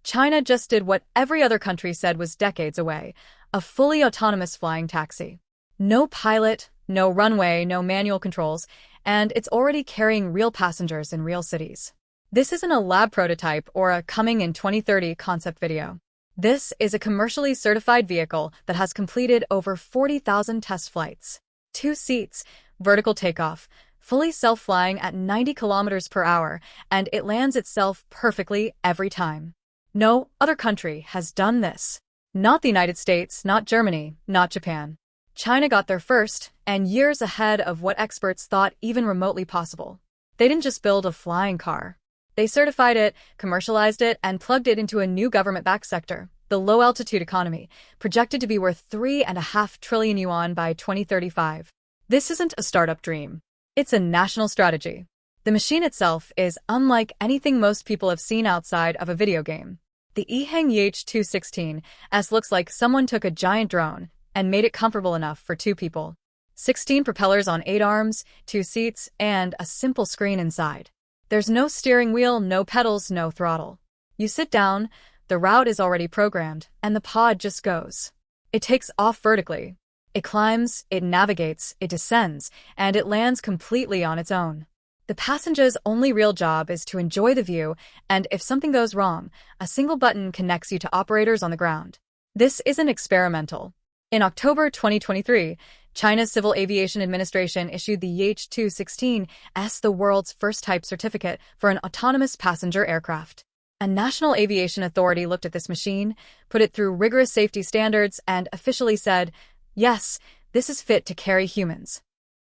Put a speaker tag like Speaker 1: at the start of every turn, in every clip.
Speaker 1: China just did what every other country said was decades away, a fully autonomous flying taxi. No pilot, no runway, no manual controls, and it's already carrying real passengers in real cities. This isn't a lab prototype or a coming in 2030 concept video. This is a commercially certified vehicle that has completed over 40,000 test flights. 2 seats, vertical takeoff, fully self-flying at 90 kilometers per hour, and it lands itself perfectly every time. No other country has done this. Not the United States, not Germany, not Japan. China got there first, and years ahead of what experts thought even remotely possible. They didn't just build a flying car. They certified it, commercialized it, and plugged it into a new government-backed sector, the low-altitude economy, projected to be worth 3.5 trillion yuan by 2035. This isn't a startup dream. It's a national strategy. The machine itself is unlike anything most people have seen outside of a video game. The E-Hang EH216s looks like someone took a giant drone and made it comfortable enough for 2 people. 16 propellers on 8 arms, 2 seats, and a simple screen inside. There's no steering wheel, no pedals, no throttle. You sit down, the route is already programmed, and the pod just goes. It takes off vertically. It climbs, it navigates, it descends, and it lands completely on its own. The passenger's only real job is to enjoy the view, and if something goes wrong, a single button connects you to operators on the ground. This isn't experimental. In October 2023, China's Civil Aviation Administration issued the EH216s, the world's first type certificate for an autonomous passenger aircraft. A national aviation authority looked at this machine, put it through rigorous safety standards, and officially said, yes, this is fit to carry humans.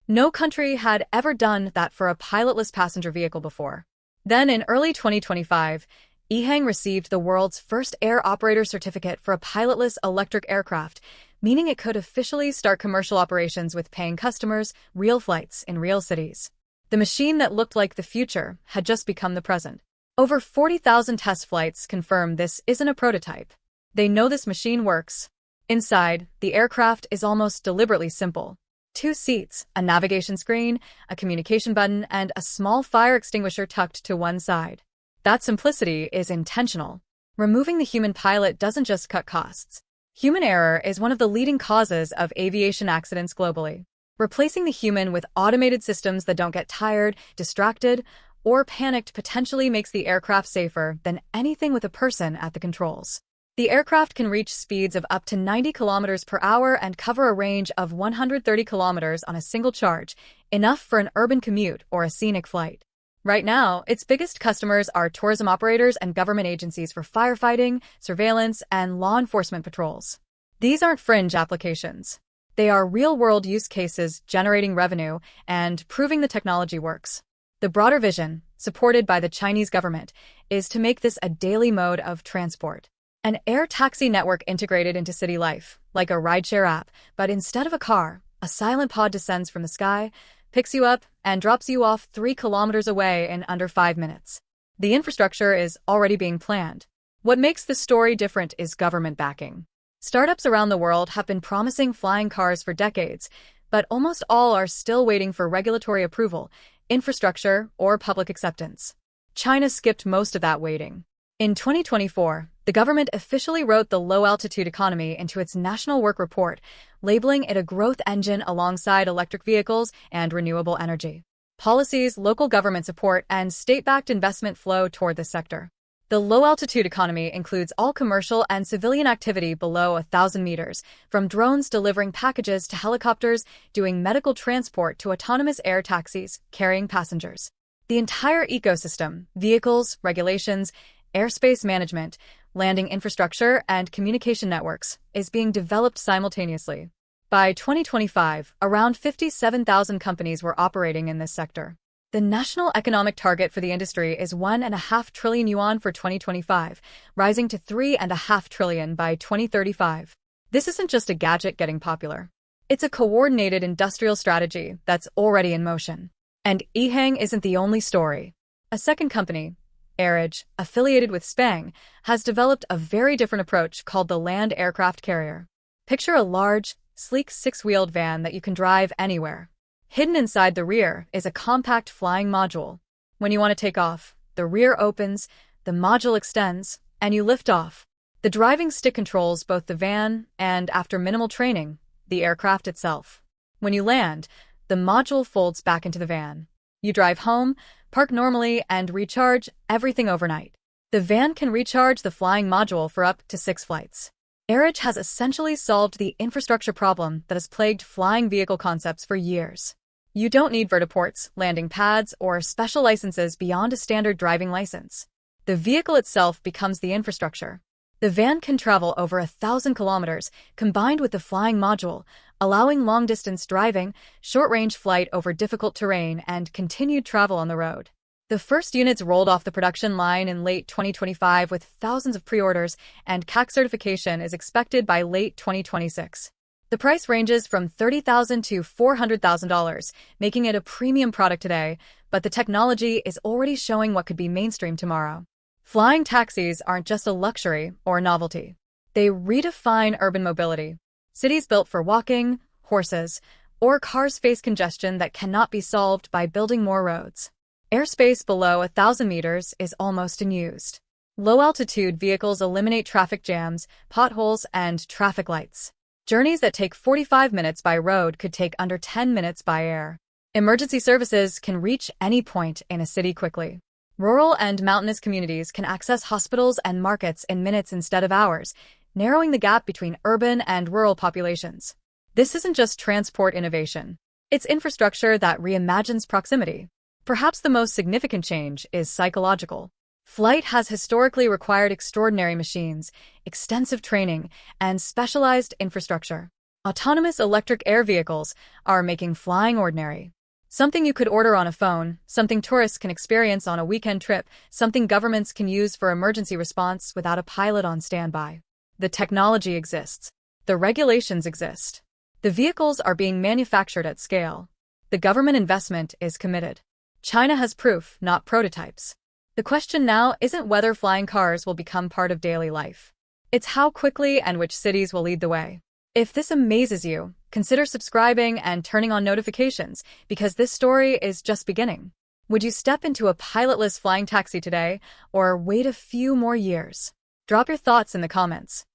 Speaker 1: No country had ever done that for a pilotless passenger vehicle before. Then in early 2025, EHang received the world's first air operator certificate for a pilotless electric aircraft, meaning it could officially start commercial operations with paying customers, real flights in real cities. The machine that looked like the future had just become the present. Over 40,000 test flights confirm this isn't a prototype. They know this machine works. Inside, the aircraft is almost deliberately simple. 2 seats, a navigation screen, a communication button, and a small fire extinguisher tucked to one side. That simplicity is intentional. Removing the human pilot doesn't just cut costs. Human error is one of the leading causes of aviation accidents globally. Replacing the human with automated systems that don't get tired, distracted, or panicked potentially makes the aircraft safer than anything with a person at the controls. The aircraft can reach speeds of up to 90 kilometers per hour and cover a range of 130 kilometers on a single charge, enough for an urban commute or a scenic flight. Right now, its biggest customers are tourism operators and government agencies for firefighting, surveillance, and law enforcement patrols. These aren't fringe applications. They are real-world use cases generating revenue and proving the technology works. The broader vision, supported by the Chinese government, is to make this a daily mode of transport. An air taxi network integrated into city life, like a rideshare app, but instead of a car, a silent pod descends from the sky, picks you up, and drops you off 3 kilometers away in under 5 minutes. The infrastructure is already being planned. What makes this story different is government backing. Startups around the world have been promising flying cars for decades, but almost all are still waiting for regulatory approval, infrastructure, or public acceptance. China skipped most of that waiting. In 2024, the government officially wrote the low-altitude economy into its national work report, labeling it a growth engine alongside electric vehicles and renewable energy. Policies, local government support, and state-backed investment flow toward the sector. The low-altitude economy includes all commercial and civilian activity below 1,000 meters, from drones delivering packages to helicopters doing medical transport to autonomous air taxis carrying passengers. The entire ecosystem, vehicles, regulations, airspace management, landing infrastructure, and communication networks, is being developed simultaneously. By 2025, around 57,000 companies were operating in this sector. The national economic target for the industry is 1.5 trillion yuan for 2025, rising to 3.5 trillion by 2035. This isn't just a gadget getting popular. It's a coordinated industrial strategy that's already in motion. And EHang isn't the only story. A second company, Airidge, affiliated with Spang, has developed a very different approach called the land aircraft carrier. Picture a large, sleek 6-wheeled van that you can drive anywhere. Hidden inside the rear is a compact flying module. When you want to take off, the rear opens, the module extends, and you lift off. The driving stick controls both the van and, after minimal training, the aircraft itself. When you land, the module folds back into the van. You drive home, park normally, and recharge everything overnight. The van can recharge the flying module for up to 6 flights. Airidge has essentially solved the infrastructure problem that has plagued flying vehicle concepts for years. You don't need vertiports, landing pads, or special licenses beyond a standard driving license. The vehicle itself becomes the infrastructure. The van can travel over 1,000 kilometers, combined with the flying module, allowing long-distance driving, short-range flight over difficult terrain, and continued travel on the road. The first units rolled off the production line in late 2025 with thousands of pre-orders, and CAC certification is expected by late 2026. The price ranges from $30,000 to $400,000, making it a premium product today, but the technology is already showing what could be mainstream tomorrow. Flying taxis aren't just a luxury or a novelty. They redefine urban mobility. Cities built for walking, horses, or cars face congestion that cannot be solved by building more roads. Airspace below 1,000 meters is almost unused. Low-altitude vehicles eliminate traffic jams, potholes, and traffic lights. Journeys that take 45 minutes by road could take under 10 minutes by air. Emergency services can reach any point in a city quickly. Rural and mountainous communities can access hospitals and markets in minutes instead of hours, narrowing the gap between urban and rural populations. This isn't just transport innovation. It's infrastructure that reimagines proximity. Perhaps the most significant change is psychological. Flight has historically required extraordinary machines, extensive training, and specialized infrastructure. Autonomous electric air vehicles are making flying ordinary. Something you could order on a phone, something tourists can experience on a weekend trip, something governments can use for emergency response without a pilot on standby. The technology exists. The regulations exist. The vehicles are being manufactured at scale. The government investment is committed. China has proof, not prototypes. The question now isn't whether flying cars will become part of daily life. It's how quickly and which cities will lead the way. If this amazes you, consider subscribing and turning on notifications, because this story is just beginning. Would you step into a pilotless flying taxi today, or wait a few more years? Drop your thoughts in the comments.